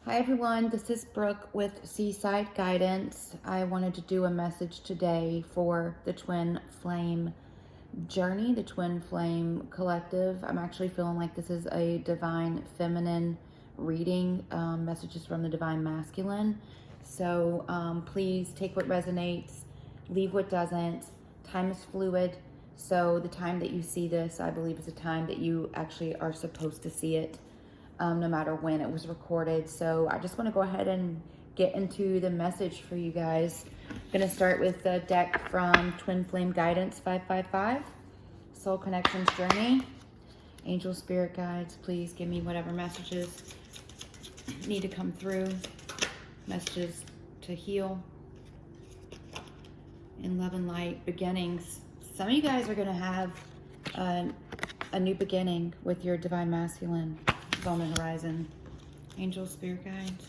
Hi everyone, this is Brooke with Seaside Guidance. I wanted to do a message today for the Twin Flame journey, the Twin Flame Collective. I'm actually feeling like this is a Divine Feminine reading, messages from the Divine Masculine. So please take what resonates, leave what doesn't. Time is fluid, so the time that you see this, I believe, is the time that you actually are supposed to see it. No matter when it was recorded. So I just want to go ahead and get into the message for you guys. I'm going to start with the deck from Twin Flame Guidance 555, Soul Connections Journey. Angel Spirit Guides, please give me whatever messages need to come through. Messages to heal. In love and light, beginnings. Some of you guys are going to have a new beginning with your Divine Masculine on the horizon. Angel Spirit Guides.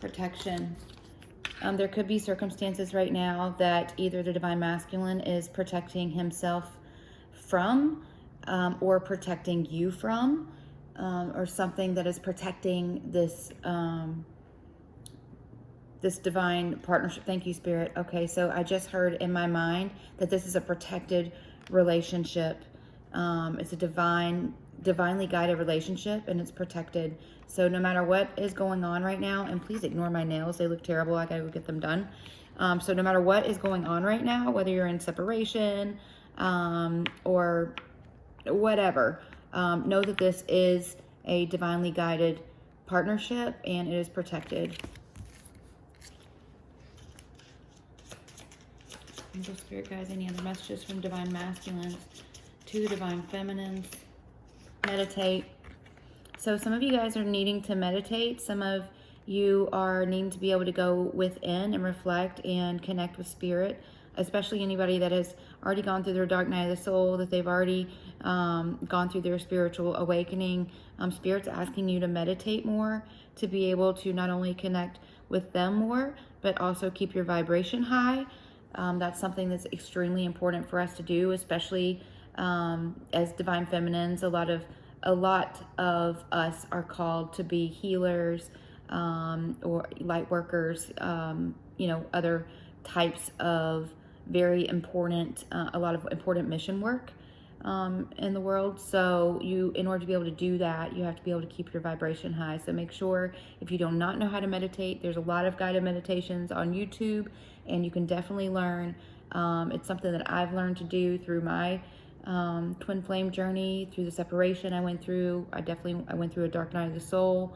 Protection. There could be circumstances right now that either the Divine Masculine is protecting himself from or protecting you from, or something that is protecting this this divine partnership. Thank you, Spirit. Okay, so I just heard in my mind that this is a protected relationship. It's a divinely guided relationship, and it's protected. So no matter what is going on right now, and please ignore my nails, they look terrible, I gotta go get them done. So no matter what is going on right now, whether you're in separation or whatever, know that this is a divinely guided partnership and it is protected. Angel Spirit Guides, any other messages from Divine Masculines to Divine Feminines? Meditate. So some of you guys are needing to meditate. Some of you are needing to be able to go within and reflect and connect with Spirit, especially anybody that has already gone through their dark night of the soul, that they've already gone through their spiritual awakening. Spirit's asking you to meditate more, to be able to not only connect with them more, but also keep your vibration high. That's something that's extremely important for us to do, especially as Divine Feminines. A lot of us are called to be healers or light workers, other types of very important, a lot of important mission work in the world. So in order to be able to do that, you have to be able to keep your vibration high. So make sure, if you do not know how to meditate, there's a lot of guided meditations on YouTube, and you can definitely learn. It's something that I've learned to do through my twin flame journey, through the separation I went through. I went through a dark night of the soul,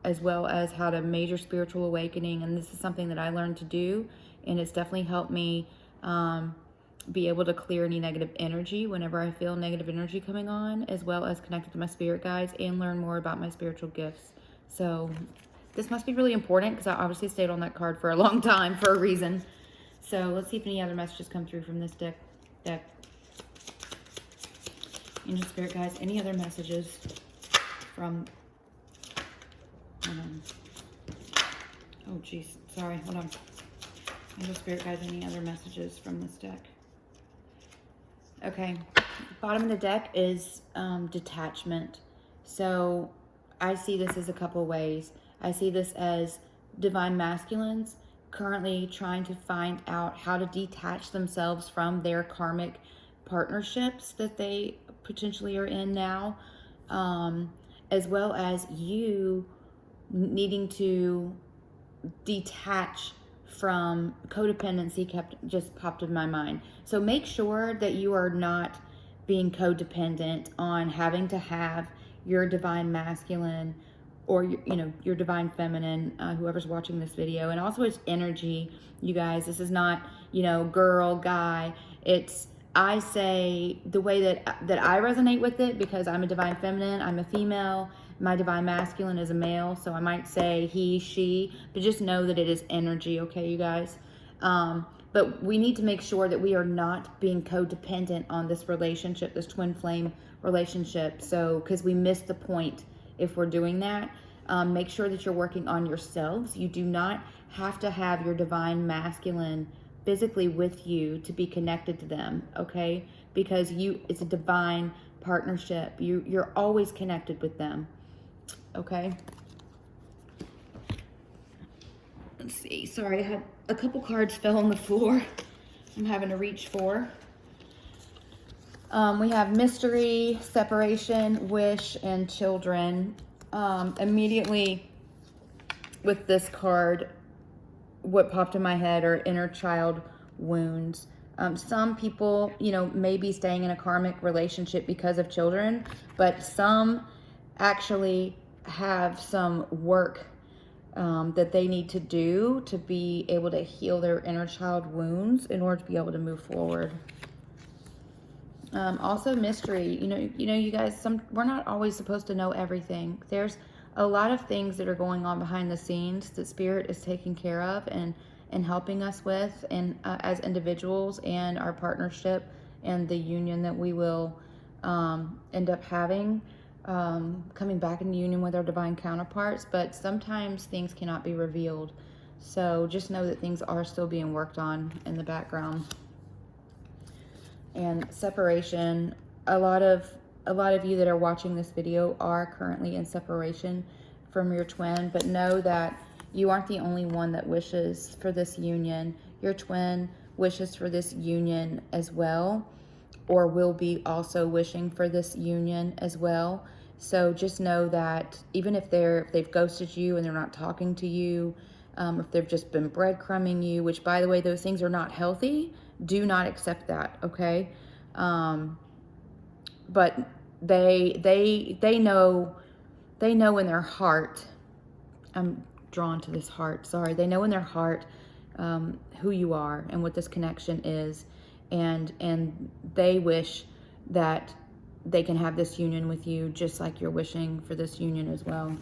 as well as had a major spiritual awakening, and this is something that I learned to do, and it's definitely helped me be able to clear any negative energy whenever I feel negative energy coming on, as well as connect with my spirit guides and learn more about my spiritual gifts. So this must be really important, because I obviously stayed on that card for a long time for a reason. So let's see if any other messages come through from this deck. Angel Spirit Guides, any other messages from... Oh, geez. Sorry. Hold on. Angel Spirit Guides, any other messages from this deck? Okay. Bottom of the deck is detachment. So I see this as a couple ways. I see this as Divine Masculines currently trying to find out how to detach themselves from their karmic partnerships that they potentially are in now, as well as you needing to detach from codependency. Just popped in my mind. So make sure that you are not being codependent on having to have your Divine Masculine or your Divine Feminine, whoever's watching this video. And also, it's energy, you guys. This is not girl, guy. It's, I say, the way that I resonate with it, because I'm a Divine Feminine, I'm a female, my Divine Masculine is a male, so I might say he, she, but just know that it is energy, okay, you guys? But we need to make sure that we are not being codependent on this relationship, this twin flame relationship, so, because we miss the point if we're doing that. Make sure that you're working on yourselves. You do not have to have your Divine Masculine physically with you to be connected to them, okay? Because it's a divine partnership. You're always connected with them. Okay. Let's see. Sorry, I had a couple cards fell on the floor. I'm having to reach for. We have mystery, separation, wish, and children. Immediately with this card, what popped in my head are inner child wounds. Some people, may be staying in a karmic relationship because of children, but some actually have some work that they need to do to be able to heal their inner child wounds in order to be able to move forward. Also mystery, you guys, we're not always supposed to know everything. There's a lot of things that are going on behind the scenes that Spirit is taking care of and helping us with, and as individuals, and our partnership and the union that we will end up having, coming back in union with our divine counterparts. But sometimes things cannot be revealed, so just know that things are still being worked on in the background. And separation, a lot of you that are watching this video are currently in separation from your twin, but know that you aren't the only one that wishes for this union. Your twin wishes for this union as well, or will be also wishing for this union as well. So just know that even if they've ghosted you and they're not talking to you, if they've just been breadcrumbing you, which, by the way, those things are not healthy, do not accept that, okay? But they know in their heart. I'm drawn to this heart. Sorry, they know in their heart who you are and what this connection is, and they wish that they can have this union with you, just like you're wishing for this union as well.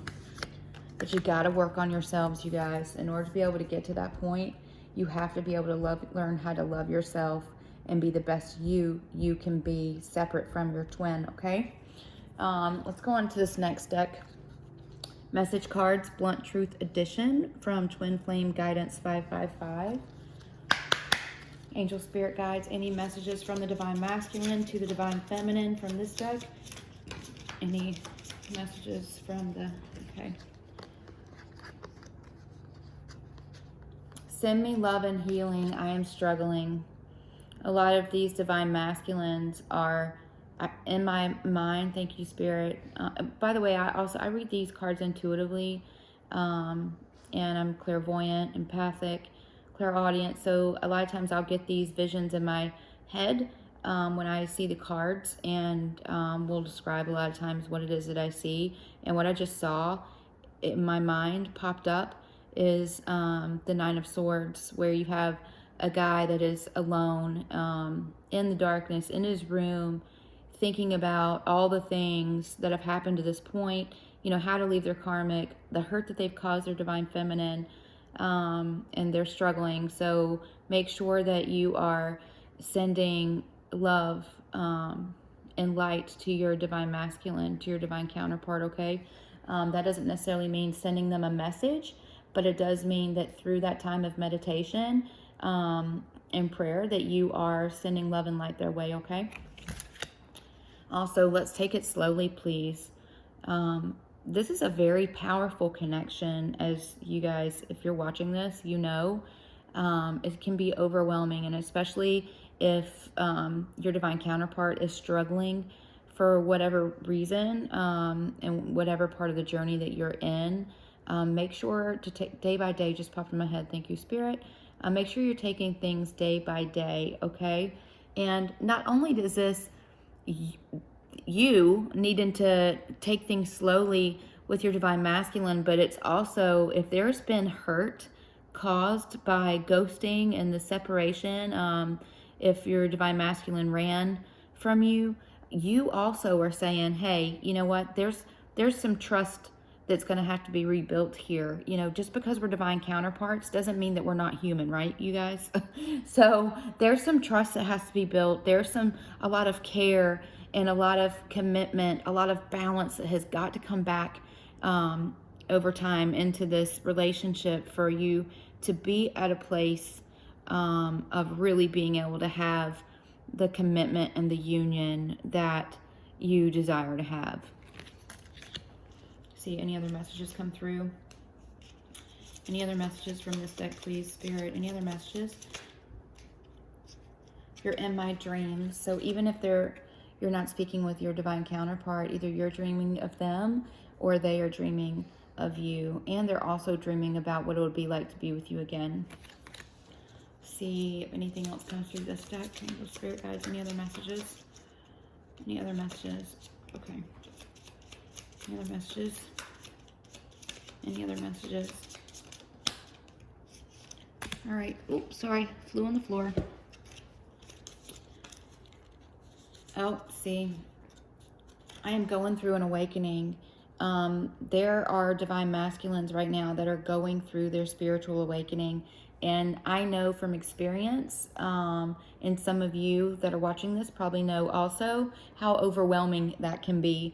But you got to work on yourselves, you guys. In order to be able to get to that point, you have to be able to learn how to love yourself and be the best you can be, separate from your twin, okay? Let's go on to this next deck. Message cards, Blunt Truth Edition from Twin Flame Guidance 555. Angel Spirit Guides, any messages from the Divine Masculine to the Divine Feminine from this deck? Any messages from the... Okay. Send me love and healing. I am struggling. A lot of these divine masculines are in my mind. Thank you, Spirit. By the way, I read these cards intuitively, and I'm clairvoyant, empathic, clairaudient. So a lot of times I'll get these visions in my head when I see the cards, and we'll describe a lot of times what it is that I see. And what I just saw in my mind popped up is the Nine of Swords, where you have a guy that is alone in the darkness in his room, thinking about all the things that have happened to this point, how to leave their karmic, the hurt that they've caused their divine feminine, and they're struggling. So make sure that you are sending love and light to your divine masculine, to your divine counterpart, okay? That doesn't necessarily mean sending them a message, but it does mean that through that time of meditation and prayer, that you are sending love and light their way, okay? Also, let's take it slowly, please. This is a very powerful connection, as you guys, if you're watching this, it can be overwhelming, and especially if your divine counterpart is struggling for whatever reason, and whatever part of the journey that you're in. Make sure to take day by day. Just popped in my head. Thank you, Spirit. Make sure you're taking things day by day, okay? And not only does this, you needing to take things slowly with your divine masculine, but it's also, if there's been hurt caused by ghosting and the separation, if your divine masculine ran from you, you also are saying, hey, you know what? There's some trust that's going to have to be rebuilt here. Just because we're divine counterparts doesn't mean that we're not human, right, you guys? So there's some trust that has to be built. There's a lot of care and a lot of commitment, a lot of balance that has got to come back over time into this relationship for you to be at a place of really being able to have the commitment and the union that you desire to have. See any other messages come through. Any other messages from this deck, please, Spirit? Any other messages? You're in my dreams. So even if you're not speaking with your divine counterpart, either you're dreaming of them or they are dreaming of you. And they're also dreaming about what it would be like to be with you again. See if anything else comes through this deck. Angel, Spirit guides, any other messages? Any other messages? Okay. Any other messages? Any other messages? All right. Oops, sorry. Flew on the floor. Oh, see. I am going through an awakening. There are divine masculines right now that are going through their spiritual awakening. And I know from experience, and some of you that are watching this probably know also how overwhelming that can be.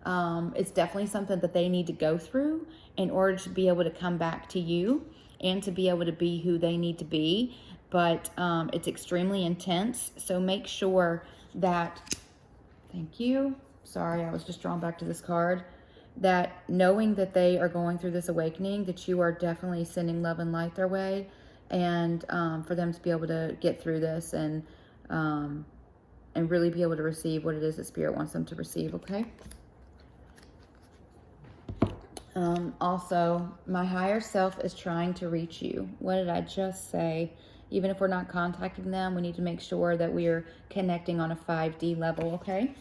It's definitely something that they need to go through in order to be able to come back to you and to be able to be who they need to be. But it's extremely intense. So make sure that, thank you. Sorry, I was just drawn back to this card. That knowing that they are going through this awakening, that you are definitely sending love and light their way. And for them to be able to get through this and really be able to receive what it is that Spirit wants them to receive, okay? Also, my higher self is trying to reach you. What did I just say? Even if we're not contacting them, we need to make sure that we are connecting on a 5D level, okay?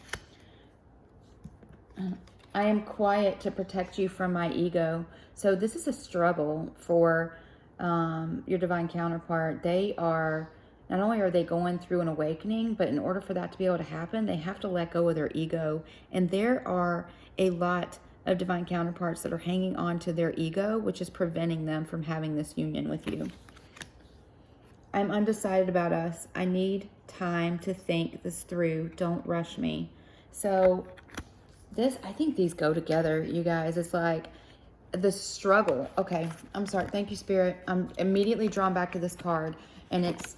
I am quiet to protect you from my ego. So this is a struggle for your divine counterpart. They are, not only are they going through an awakening, but in order for that to be able to happen, they have to let go of their ego. And there are a lot of divine counterparts that are hanging on to their ego, which is preventing them from having this union with you. I'm undecided about us. I need time to think this through. Don't rush me. So this, I think these go together, you guys. It's like the struggle. Okay, I'm sorry. Thank you, Spirit. I'm immediately drawn back to this card. And it's,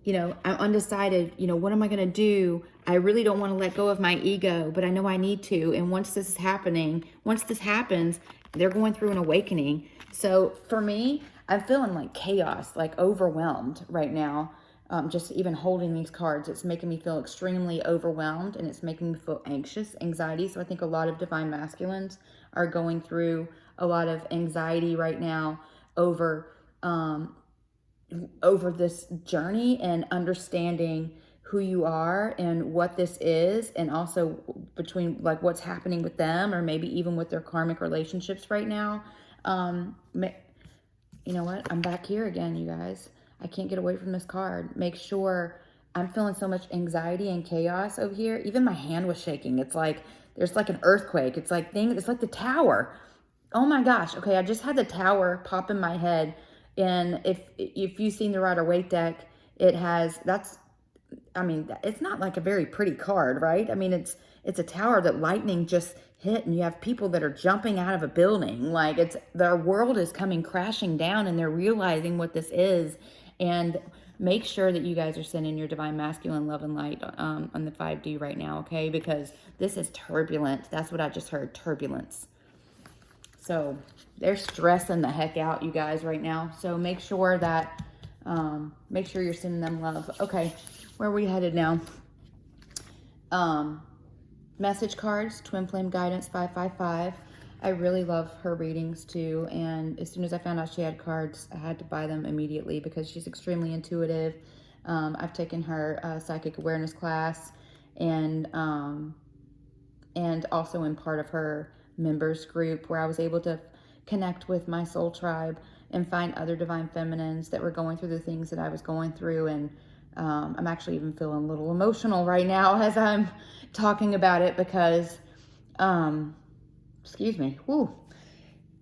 you know, I'm undecided. You know, what am I going to do? I really don't want to let go of my ego, but I know I need to. And once this is happening, once this happens, they're going through an awakening. So for me, I'm feeling like chaos, like overwhelmed right now. Just even holding these cards, it's making me feel extremely overwhelmed, and it's making me feel anxious, anxiety. So I think a lot of divine masculines are going through a lot of anxiety right now over this journey and understanding who you are and what this is, and also between like what's happening with them or maybe even with their karmic relationships right now. You know what? I'm back here again, you guys. I can't get away from this card. Make sure, I'm feeling so much anxiety and chaos over here. Even my hand was shaking. It's like there's like an earthquake. It's like it's like the tower. Oh my gosh. Okay, I just had the tower pop in my head. And if you've seen the Rider-Waite deck, it has, I mean, it's not like a very pretty card, right? I mean, it's a tower that lightning just hit, and you have people that are jumping out of a building. Like their world is coming crashing down, and they're realizing what this is. And make sure that you guys are sending your divine masculine love and light on the 5D right now, okay? Because this is turbulent. That's what I just heard, turbulence. So they're stressing the heck out, you guys, right now. So make sure that, make sure you're sending them love. Okay, where are we headed now? Message cards, Twin Flame Guidance 555. I really love her readings too. And as soon as I found out she had cards, I had to buy them immediately because she's extremely intuitive. I've taken her psychic awareness class, and also in part of her members group where I was able to connect with my soul tribe and find other divine feminines that were going through the things that I was going through. And I'm actually even feeling a little emotional right now as I'm talking about it because, excuse me,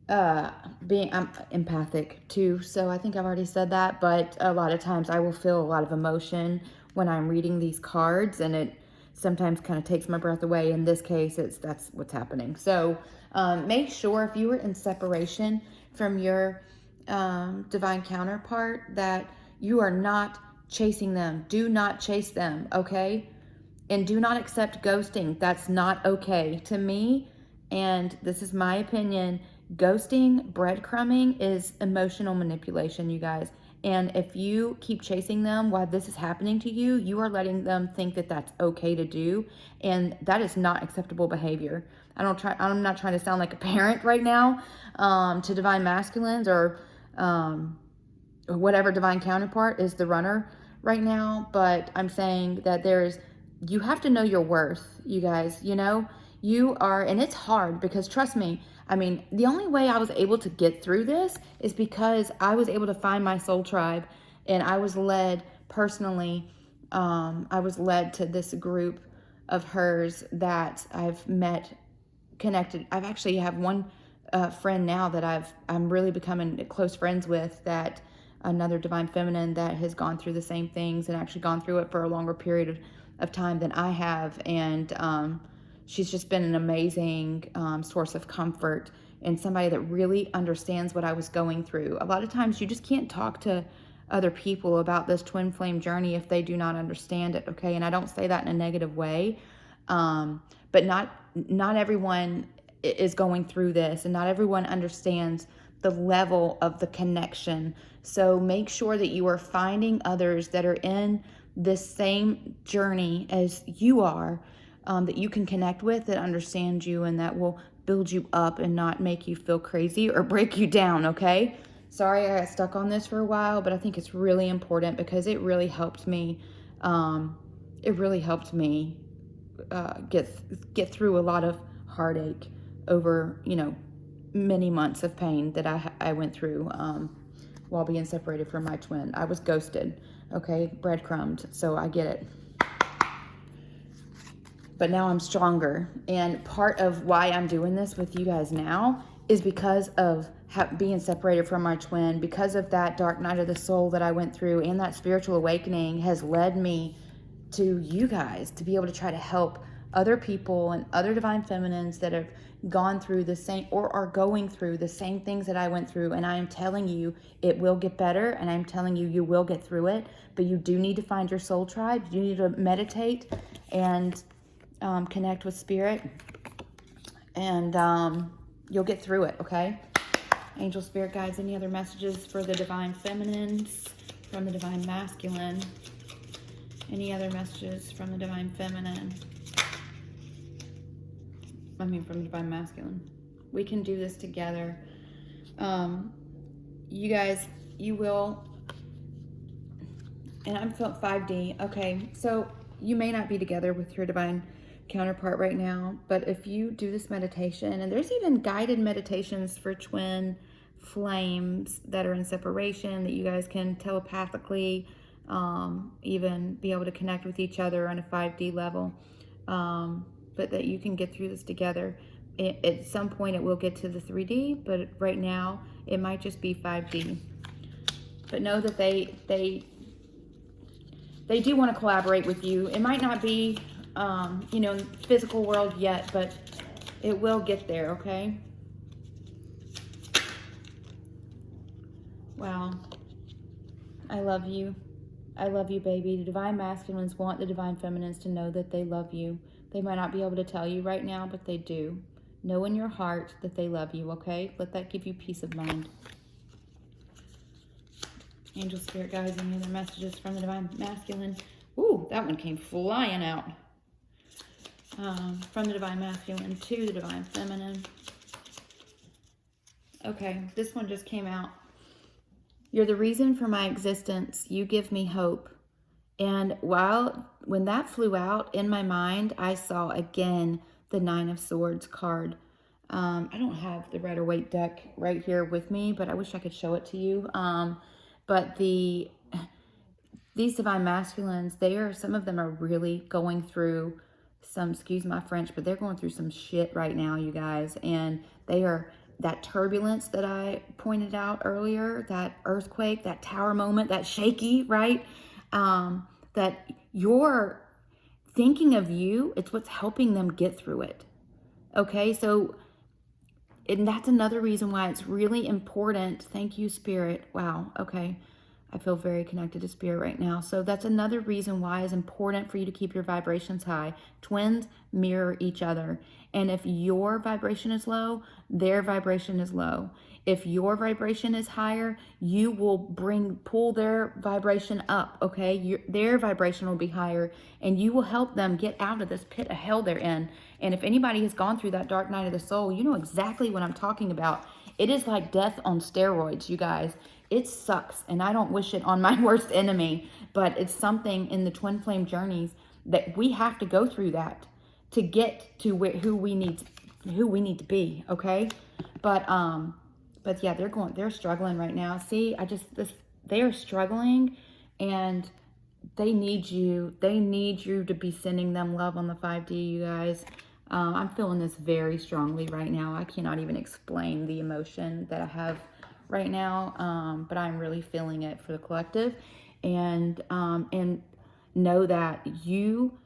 I'm empathic too. So I think I've already said that, but a lot of times I will feel a lot of emotion when I'm reading these cards, and it sometimes kind of takes my breath away. In this case, that's what's happening. So make sure if you were in separation from your divine counterpart that you are not chasing them. Do not chase them, okay? And do not accept ghosting. That's not okay. To me, And this is my opinion, ghosting, breadcrumbing is emotional manipulation, you guys. And if you keep chasing them while this is happening to you, you are letting them think that that's okay to do. And that is not acceptable behavior. I'm not trying to sound like a parent right now to divine masculines or whatever divine counterpart is the runner right now. But I'm saying that you have to know your worth, you guys. You are, and it's hard because trust me, I mean, the only way I was able to get through this is because I was able to find my soul tribe, and I was led personally. I was led to this group of hers that I've met, connected. I've actually have one friend now that I'm really becoming close friends with, that another divine feminine that has gone through the same things and actually gone through it for a longer period of time than I have. And she's just been an amazing source of comfort and somebody that really understands what I was going through. A lot of times you just can't talk to other people about this twin flame journey if they do not understand it, okay? And I don't say that in a negative way, but not everyone is going through this, and not everyone understands the level of the connection. So make sure that you are finding others that are in this same journey as you are, that you can connect with, that understand you, and that will build you up and not make you feel crazy or break you down, okay? Sorry I got stuck on this for a while, but I think it's really important because it really helped me. Get through a lot of heartache over, many months of pain that I went through while being separated from my twin. I was ghosted, okay, breadcrumbed, so I get it. But now I'm stronger, and part of why I'm doing this with you guys now is because of being separated from my twin, because of that dark night of the soul that I went through, and that spiritual awakening has led me to you guys to be able to try to help other people and other divine feminines that have gone through the same or are going through the same things that I went through. And I am telling you, it will get better, and I'm telling you, you will get through it. But you do need to find your soul tribe. You need to meditate and connect with spirit, and you'll get through it, okay? Angel, spirit guides, any other messages for the divine feminines from the divine masculine? Any other messages from the divine feminine? From the divine masculine. We can do this together. You guys, you will, and I'm felt 5D. Okay, so you may not be together with your divine counterpart right now, but if you do this meditation, and there's even guided meditations for twin flames that are in separation that you guys can telepathically even be able to connect with each other on a 5D level, but that you can get through this together. At some point it will get to the 3D, but right now it might just be 5D. But know that they do want to collaborate with you. It might not be in the physical world yet, but it will get there, okay? Wow. I love you. I love you, baby. The divine masculines want the divine feminines to know that they love you. They might not be able to tell you right now, but they do. Know in your heart that they love you, okay? Let that give you peace of mind. Angel, spirit guides, any other messages from the divine masculine? Ooh, that one came flying out. From the divine masculine to the divine feminine. Okay, this one just came out. You're the reason for my existence. You give me hope. And when that flew out in my mind, I saw again the 9 of Swords card. I don't have the Rider Waite deck right here with me, but I wish I could show it to you. But these divine masculines, some of them are really going through some, excuse my French, but they're going through some shit right now, you guys. And they are, that turbulence that I pointed out earlier, that earthquake, that tower moment, that shaky, right? That you're thinking of you, it's what's helping them get through it. Okay, so, and that's another reason why it's really important. Thank you, Spirit. Wow, okay. I feel very connected to spirit right now. So that's another reason why it's important for you to keep your vibrations high. Twins mirror each other. And if your vibration is low, their vibration is low. If your vibration is higher, you will pull their vibration up, okay? Their vibration will be higher, and you will help them get out of this pit of hell they're in. And if anybody has gone through that dark night of the soul, you know exactly what I'm talking about. It is like death on steroids, you guys. It sucks, and I don't wish it on my worst enemy, but it's something in the twin flame journeys that we have to go through that to get to who we need to be, okay? But yeah, they're struggling right now. See, they are struggling, and they need you. They need you to be sending them love on the 5D, you guys. I'm feeling this very strongly right now. I cannot even explain the emotion that I have right now, but I'm really feeling it for the collective. And know that you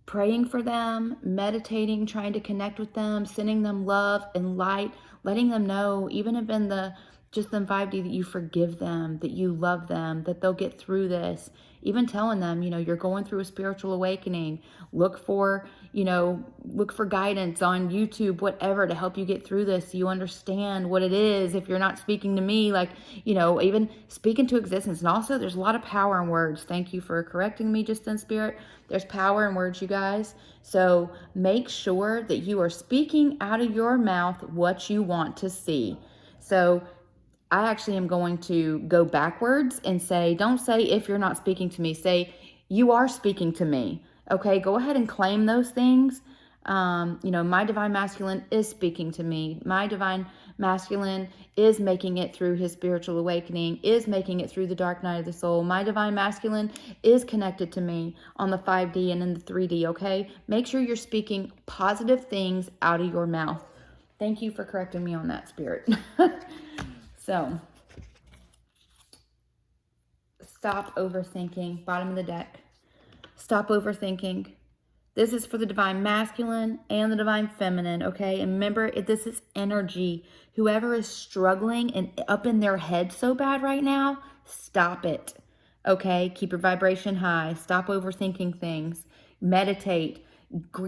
praying for them, meditating, trying to connect with them, sending them love and light, letting them know, even if in just them 5D, that you forgive them, that you love them, that they'll get through this. Even telling them, you're going through a spiritual awakening. Look for guidance on YouTube, whatever, to help you get through this. So you understand what it is. If you're not speaking to me, even speaking to existence. And also, there's a lot of power in words. Thank you for correcting me just in spirit. There's power in words, you guys. So make sure that you are speaking out of your mouth what you want to see. So I actually am going to go backwards and say, don't say if you're not speaking to me, say you are speaking to me. Okay, go ahead and claim those things. My divine masculine is speaking to me. My divine masculine is making it through his spiritual awakening, is making it through the dark night of the soul. My divine masculine is connected to me on the 5D and in the 3D, okay? Make sure you're speaking positive things out of your mouth. Thank you for correcting me on that, spirit. So, stop overthinking. Bottom of the deck. Stop overthinking. This is for the divine masculine and the divine feminine, okay? And remember, this is energy. Whoever is struggling and up in their head so bad right now, stop it, okay? Keep your vibration high. Stop overthinking things. Meditate.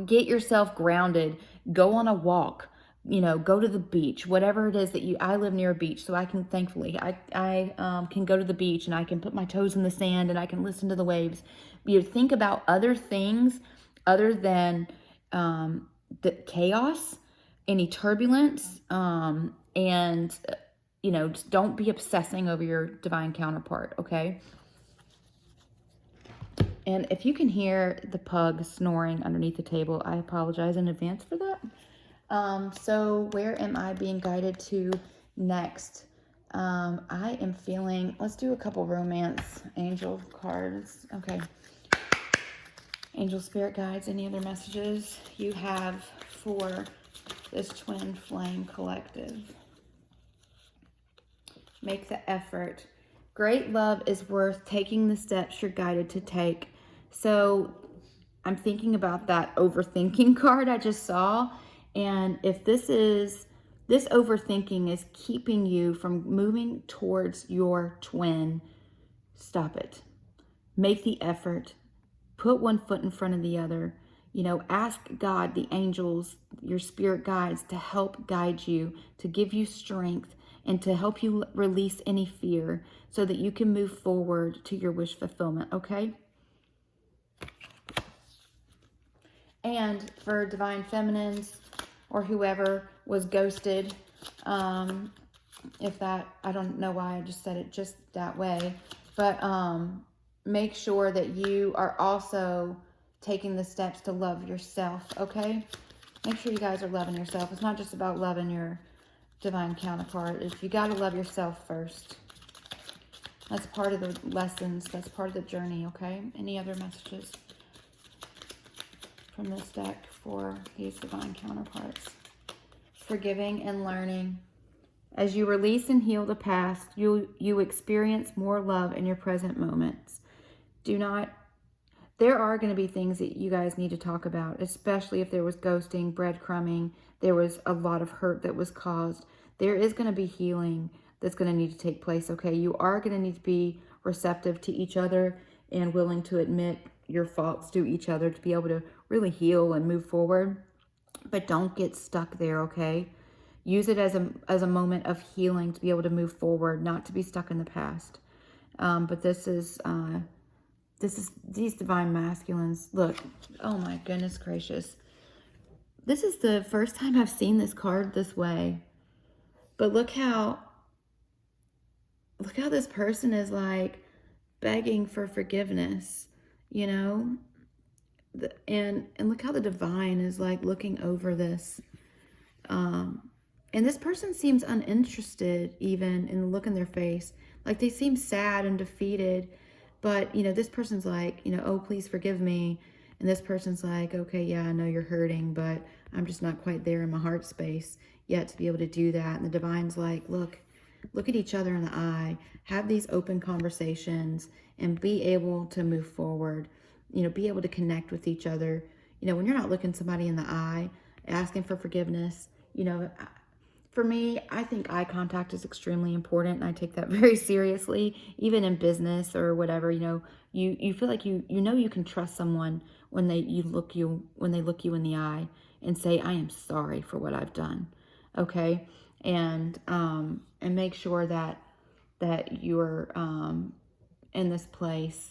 Get yourself grounded. Go on a walk. Go to the beach, whatever it is that I live near a beach, so I can, thankfully, I can go to the beach and I can put my toes in the sand and I can listen to the waves. You think about other things other than the chaos, any turbulence, and just don't be obsessing over your divine counterpart, okay? And if you can hear the pug snoring underneath the table, I apologize in advance for that. So where am I being guided to next? I am feeling, let's do a couple romance angel cards. Okay. Angel spirit guides, any other messages you have for this twin flame collective? Make the effort. Great love is worth taking the steps you're guided to take. So I'm thinking about that overthinking card I just saw. And if this overthinking is keeping you from moving towards your twin, stop it. Make the effort. Put one foot in front of the other. Ask God, the angels, your spirit guides, to help guide you, to give you strength, and to help you release any fear so that you can move forward to your wish fulfillment, okay? And for divine feminines or whoever was ghosted, I don't know why I just said it just that way, but make sure that you are also taking the steps to love yourself, okay? Make sure you guys are loving yourself. It's not just about loving your divine counterpart. You got to love yourself first. That's part of the lessons. That's part of the journey, okay? Any other messages from this deck for these divine counterparts? Forgiving and learning. As you release and heal the past, you experience more love in your present moments. There are going to be things that you guys need to talk about, especially if there was ghosting, breadcrumbing, there was a lot of hurt that was caused. There is going to be healing that's going to need to take place, okay? You are going to need to be receptive to each other and willing to admit your faults to each other to be able to really heal and move forward. But don't get stuck there, okay? Use it as a moment of healing to be able to move forward, not to be stuck in the past. But this is these divine masculines. Look, oh my goodness gracious. This is the first time I've seen this card this way. But look how this person is like begging for forgiveness, you know? And look how the divine is like looking over this. And this person seems uninterested even in the look in their face. Like they seem sad and defeated. But, you know, this person's like, you know, oh, please forgive me. And this person's like, okay, yeah, I know you're hurting, but I'm just not quite there in my heart space yet to be able to do that. And the divine's like, look at each other in the eye, have these open conversations and be able to move forward, you know, be able to connect with each other. You know, when you're not looking somebody in the eye, asking for forgiveness, you know, for me, I think eye contact is extremely important, and I take that very seriously, even in business or whatever. You know, you feel like you know you can trust someone when they look you in the eye and say, I am sorry for what I've done. Okay? And make sure that you're in this place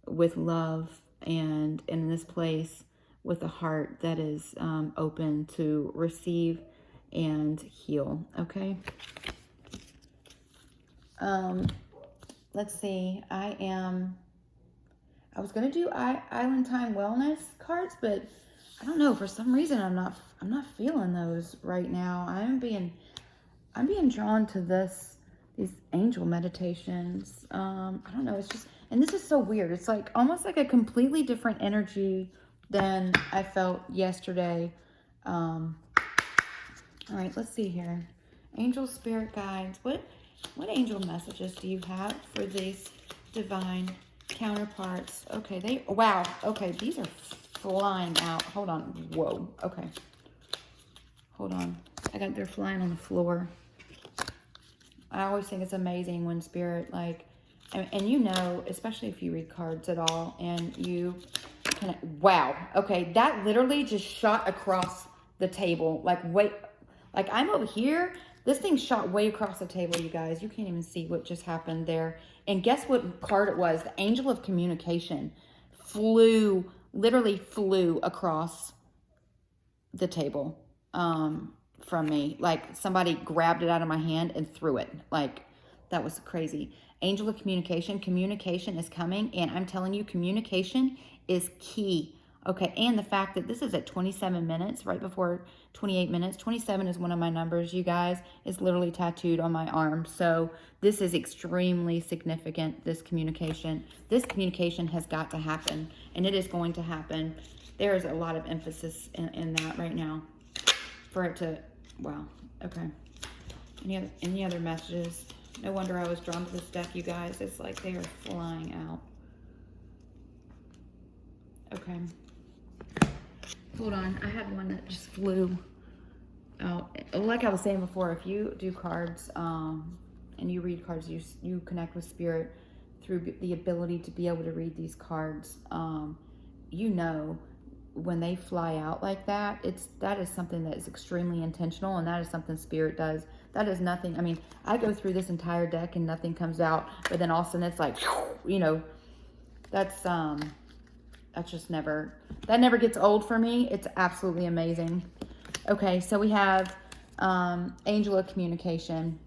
with love and in this place with a heart that is open to receive and heal. Okay. Let's see. I was going to do Island Time Wellness cards, but I don't know, for some reason I'm not feeling those right now. I'm being drawn to these angel meditations. I don't know, it's just, and this is so weird. It's like almost like a completely different energy than I felt yesterday. All right, let's see here. Angel spirit guides. What angel messages do you have for these divine counterparts? Okay, wow. Okay, these are flying out. Hold on. Whoa. Okay. Hold on. They're flying on the floor. I always think it's amazing when spirit, like, and you know, especially if you read cards at all, and you kind of, wow. Okay, that literally just shot across the table. Like, wait. Like, I'm over here. This thing shot way across the table, you guys. You can't even see what just happened there. And guess what card it was? The Angel of Communication literally flew across the table from me. Like, somebody grabbed it out of my hand and threw it. Like, that was crazy. Angel of Communication. Communication is coming. And I'm telling you, communication is key. Okay, and the fact that this is at 27 minutes, right before 28 minutes. 27 is one of my numbers, you guys. It's literally tattooed on my arm. So this is extremely significant, this communication. This communication has got to happen, and it is going to happen. There is a lot of emphasis in that right now for it to, wow, okay. Any other messages? No wonder I was drawn to this deck, you guys. It's like they are flying out. Okay. Hold on, I had one that just flew out. Like I was saying before, if you do cards and you read cards, you connect with spirit through the ability to be able to read these cards. You know, when they fly out like that, that is something that is extremely intentional, and that is something spirit does. That is nothing. I mean, I go through this entire deck and nothing comes out, but then all of a sudden it's like, you know, that's just never gets old for me. It's absolutely amazing. Okay, so we have Angel of Communication.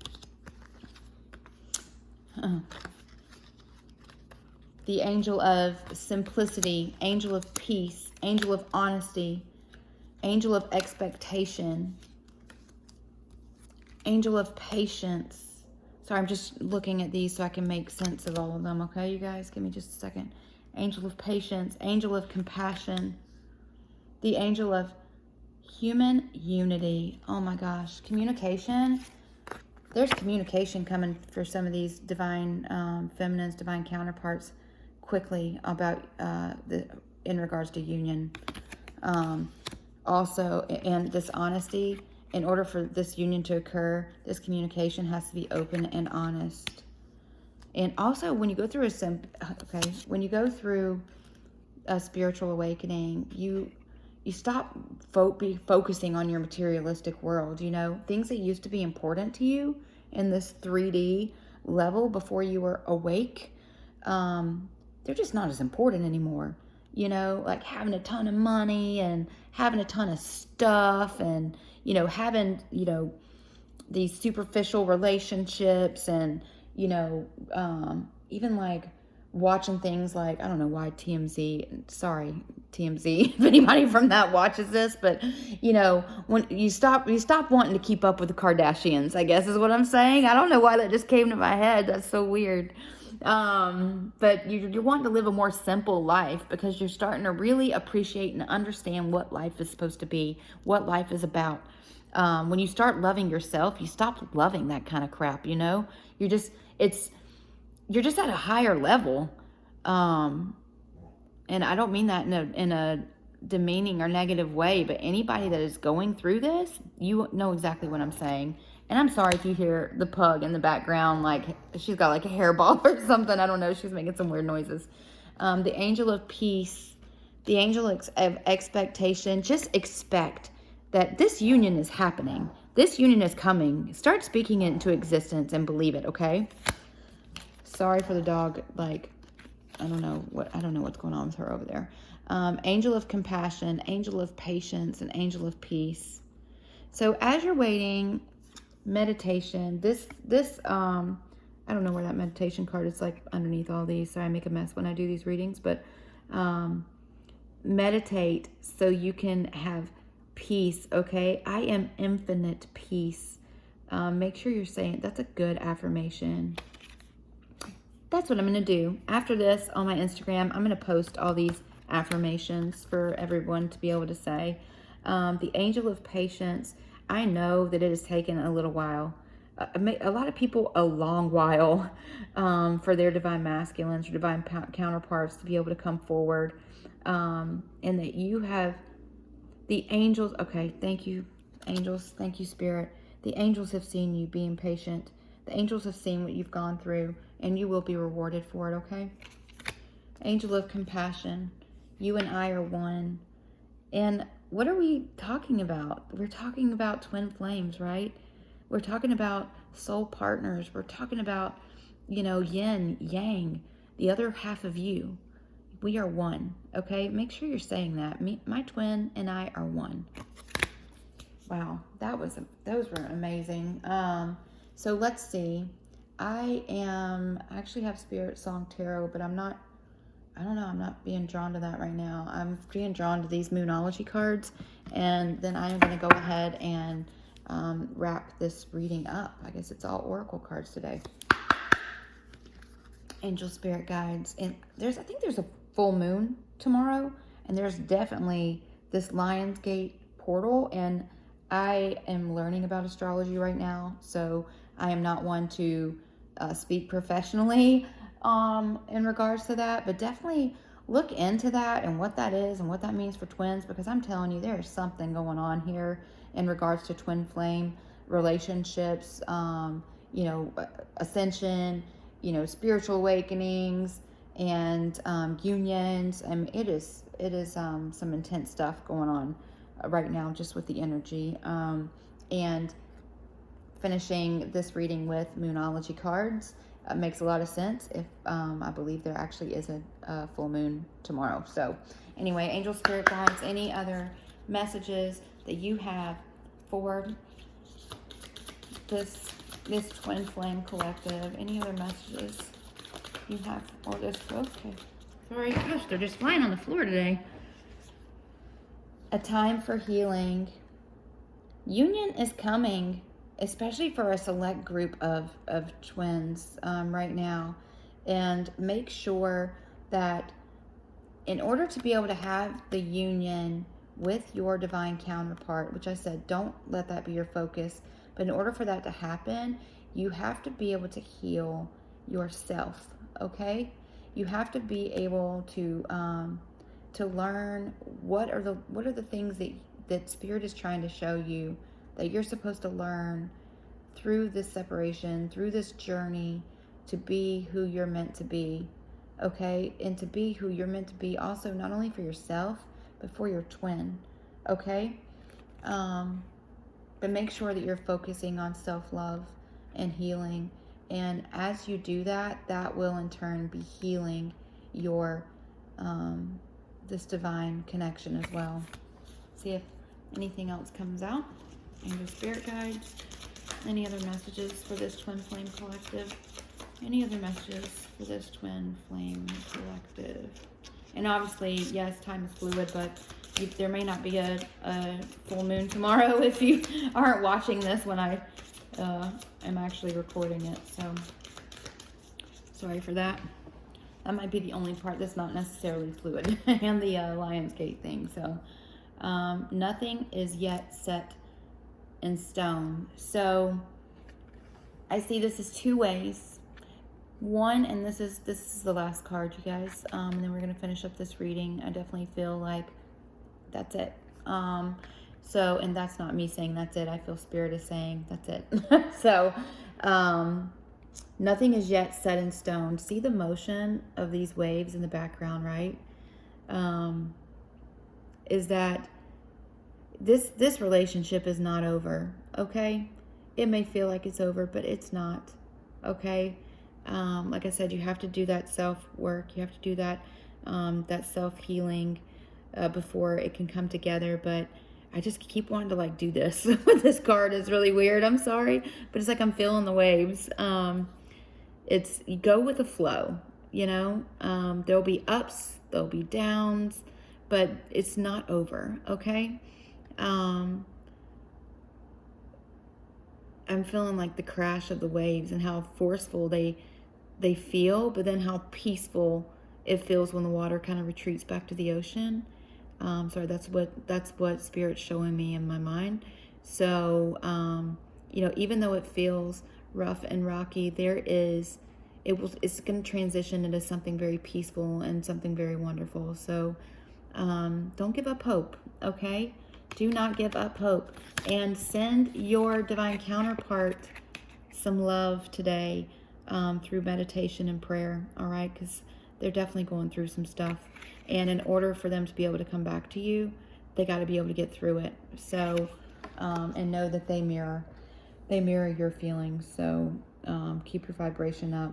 The Angel of Simplicity, Angel of Peace, Angel of Honesty, Angel of Expectation, Angel of Patience. Sorry, I'm just looking at these so I can make sense of all of them. Okay, you guys, give me just a second. Angel of Patience, Angel of Compassion, the Angel of Human Unity. Oh my gosh, communication. There's communication coming for some of these divine feminines, divine counterparts quickly about in regards to union. Also, and this honesty. In order for this union to occur, this communication has to be open and honest. And also, when you go through when you go through a spiritual awakening, you stop focusing on your materialistic world. You know, things that used to be important to you in this 3D level before you were awake, they're just not as important anymore. You know, like having a ton of money and having a ton of stuff, and having these superficial relationships, and even like watching things like, I don't know why TMZ, sorry TMZ, if anybody from that watches this, but when you stop wanting to keep up with the Kardashians, I guess is what I'm saying. I don't know why that just came to my head. That's so weird. But you're wanting to live a more simple life because you're starting to really appreciate and understand what life is supposed to be, what life is about. When you start loving yourself, you stop loving that kind of crap. You're just at a higher level. And I don't mean that in a demeaning or negative way, but anybody that is going through this, you know exactly what I'm saying. And I'm sorry if you hear the pug in the background, like she's got like a hairball or something. I don't know. She's making some weird noises. The angel of peace, the angel of expectation. Just expect that this union is happening. This union is coming. Start speaking it into existence and believe it, okay? Sorry for the dog. Like, I don't know what's going on with her over there. Angel of compassion, angel of patience, and angel of peace. So as you're waiting, meditation, this I don't know where that meditation card is, like underneath all these, so I make a mess when I do these readings, but meditate so you can have peace, okay? I am infinite peace. Make sure you're saying, that's a good affirmation. That's what I'm going to do. After this, on my Instagram, I'm going to post all these affirmations for everyone to be able to say. The angel of patience, I know that it has taken a little while. A lot of people, a long while, for their divine masculines or divine counterparts to be able to come forward. And that you have the angels. Okay, thank you, angels. Thank you, Spirit. The angels have seen you being patient. The angels have seen what you've gone through, and you will be rewarded for it, okay? Angel of compassion. You and I are one. And what are we talking about? We're talking about twin flames, right? We're talking about soul partners. We're talking about, yin, yang, the other half of you. We are one, okay? Make sure you're saying that. My twin and I are one. Wow, those were amazing. So let's see. I actually have Spirit Song Tarot, but I'm not being drawn to that right now. I'm being drawn to these Moonology cards, and then I'm going to go ahead and wrap this reading up. I guess it's all Oracle cards today. Angel Spirit Guides. And I think there's a full moon tomorrow, and there's definitely this Lionsgate portal, and I am learning about astrology right now, so I am not one to speak professionally in regards to that, but definitely look into that and what that is and what that means for twins, because I'm telling you, there's something going on here in regards to twin flame relationships, ascension, spiritual awakenings, and unions. I mean, it is some intense stuff going on right now, just with the energy. And finishing this reading with Moonology cards makes a lot of sense if I believe there actually is a full moon tomorrow. So anyway, angel spirit guides, any other messages that you have for this twin flame collective, any other messages you have for this? Okay, sorry, gosh, they're just flying on the floor today. A time for healing. Union is coming, especially for a select group of twins right now. And make sure that in order to be able to have the union with your divine counterpart, which I said, don't let that be your focus, but in order for that to happen, you have to be able to heal yourself, okay? You have to be able to learn what are the things that Spirit is trying to show you that you're supposed to learn through this separation, through this journey, to be who you're meant to be, okay? And to be who you're meant to be also, not only for yourself, but for your twin, okay? But make sure that you're focusing on self-love and healing. And as you do that, that will in turn be healing your this divine connection as well. See if anything else comes out. Angel spirit guides. Any other messages for this twin flame collective? Any other messages for this twin flame collective? And obviously, yes, time is fluid, but there may not be a full moon tomorrow if you aren't watching this when I am actually recording it. So sorry for that. That might be the only part that's not necessarily fluid, and the Lionsgate thing. So nothing is yet set in stone. So I see this as two ways. One, and this is the last card, you guys, and then we're gonna finish up this reading. I definitely feel like that's it. So, and that's not me saying that's it. I feel Spirit is saying that's it. So nothing is yet set in stone. See the motion of these waves in the background, right? Is that this relationship is not over, okay? It may feel like it's over, but it's not, okay? Like I said, you have to do that self-work. You have to do that that self-healing before it can come together. But I just keep wanting to like do this with this card. It's really weird. I'm sorry, but it's like I'm feeling the waves. It's, you go with the flow, you know. There'll be ups, there'll be downs, but it's not over, okay? I'm feeling like the crash of the waves and how forceful they feel, but then how peaceful it feels when the water kind of retreats back to the ocean. Sorry, that's what Spirit's showing me in my mind. So, you know, even though it feels rough and rocky, it's going to transition into something very peaceful and something very wonderful. So, don't give up hope, okay? Do not give up hope. And send your divine counterpart some love today through meditation and prayer, all right? Because they're definitely going through some stuff. And in order for them to be able to come back to you, they got to be able to get through it. So, and know that they mirror your feelings. So keep your vibration up.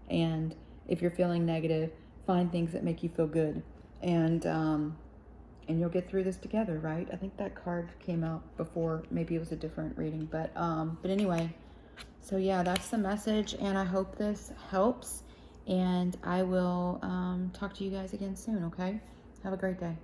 And if you're feeling negative, find things that make you feel good. And you'll get through this together, right? I think that card came out before. Maybe it was a different reading. But anyway, so yeah, that's the message. And I hope this helps. And I will talk to you guys again soon, okay? Have a great day.